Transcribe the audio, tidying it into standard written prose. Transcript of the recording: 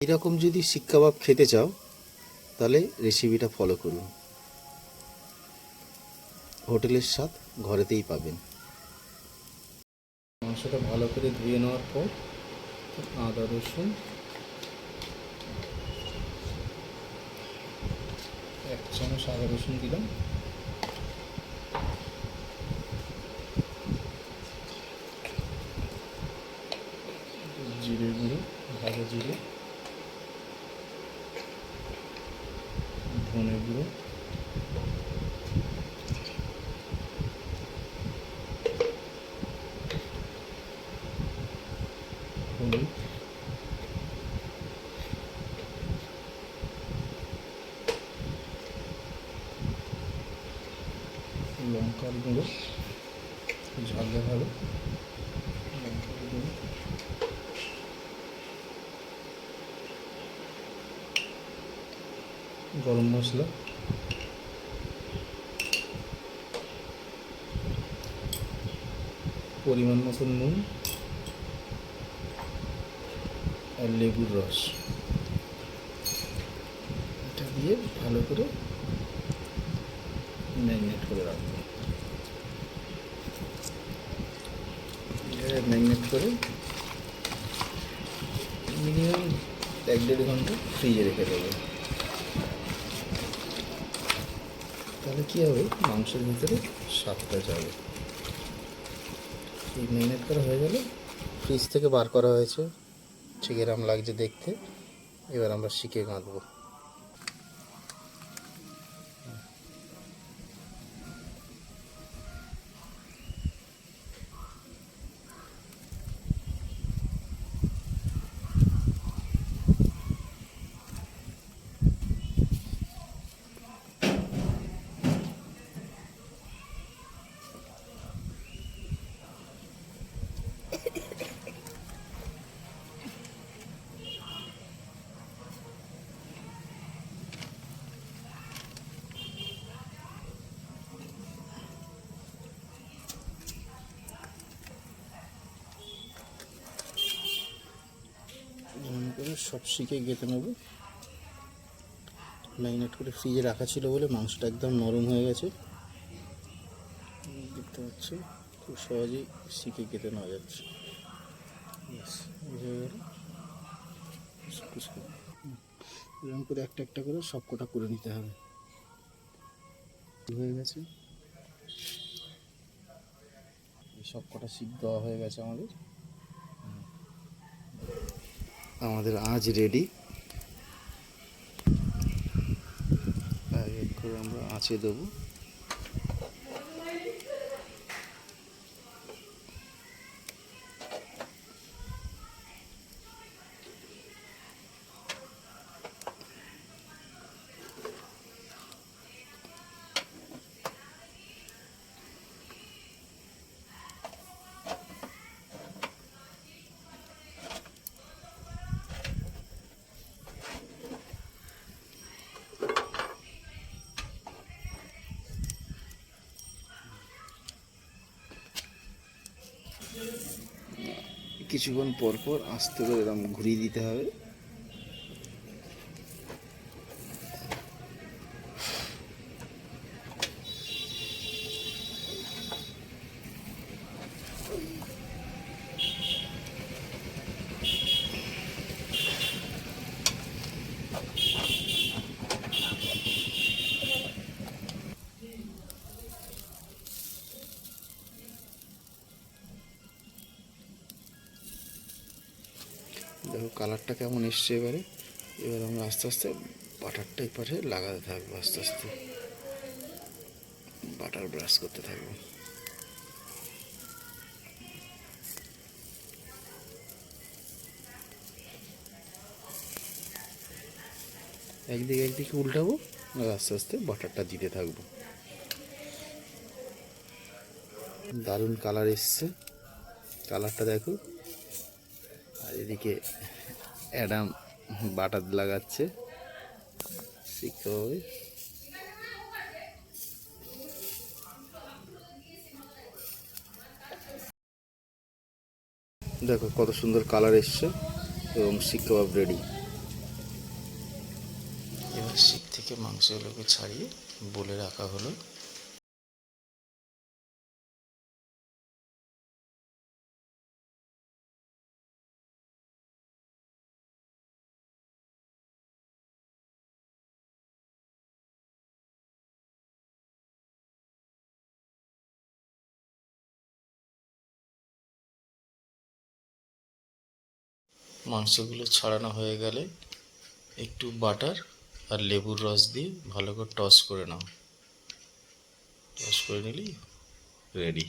এরকম যদি শিক কাবাব খেতে চাও তাহলে রেসিপিটা ফলো করুন। হোটেলের স্বাদ ঘরেতেই পাবেন। মাংসটা ভালো করে ধুয়ে নেওয়ার পর আদা রসুন 1 চামচ আদা রসুন দিলাম, জিরে গুঁড়ো, ভাজা জিরে, ধনে গুঁড়ো, হলুদ, লঙ্কার গুঁড়ো, ঝাল দেখাবে, লঙ্কার গুঁড়ো, গরম মশলা, পরিমাণ মতো নুন আর লেবুর রস, এটা দিয়ে ভালো করে ম্যারিনেট করে রাখবো। ম্যারিনেট করে মিনিমাম 1-1.5 ঘন্টা ফ্রিজে রেখে দেবো। তাহলে কী হবে, মাংসের ভিতরে স্বাদটা যাবে। এই ম্যারিনেট করা হয়ে গেলে ফ্রিজ থেকে বার করা হয়েছে, ঠিক এরকম লাগছে দেখতে। এবার আমরা শিকে গাঁথবো। সব শিকে গেঁথে নেব। ম্যারিনেট করে ফ্রিজে রাখা ছিল বলে মাংসটা একদম নরম হয়ে গেছে, দেখতে পাচ্ছি। খুব সহজেই শিকে গেঁথে নেওয়া যাচ্ছে। এরকম করে একটা একটা করে সব কটা করে নিতে হবে। হয়ে গেছে, সব কটা শিক দেওয়া হয়ে গেছে আমাদের আজ রেডি। এক এক করে আমরা আঁচে দেবো। কিছুক্ষণ পর পর আস্তে করে এরকম ঘুরিয়ে দিতে হবে। দেখো কালারটা কেমন এসছে। এবার আমরা আস্তে আস্তে বাটারটা এই পাশে লাগাতে থাকবো, আস্তে আস্তে বাটার ব্রাশ করতে থাকবো। একদিকে উল্টাবো আর আস্তে আস্তে বাটারটা দিতে থাকবো। দারুণ কালার এসছে, কালারটা দেখো। আর এদিকে অ্যাডাম বাটার লাগাচ্ছে শিখতে হবে। দেখো কত সুন্দর কালার এসছে এবং শিক কাবাব রেডি। এবার শিক থেকে মাংসগুলোকে ছাড়িয়ে বলে রাখা হলো। মাংসগুলো ছাড়ানো হয়ে গেলে একটু বাটার আর লেবুর রস দিয়ে ভালো করে টস করে নাও। টস করে নিলেই রেডি।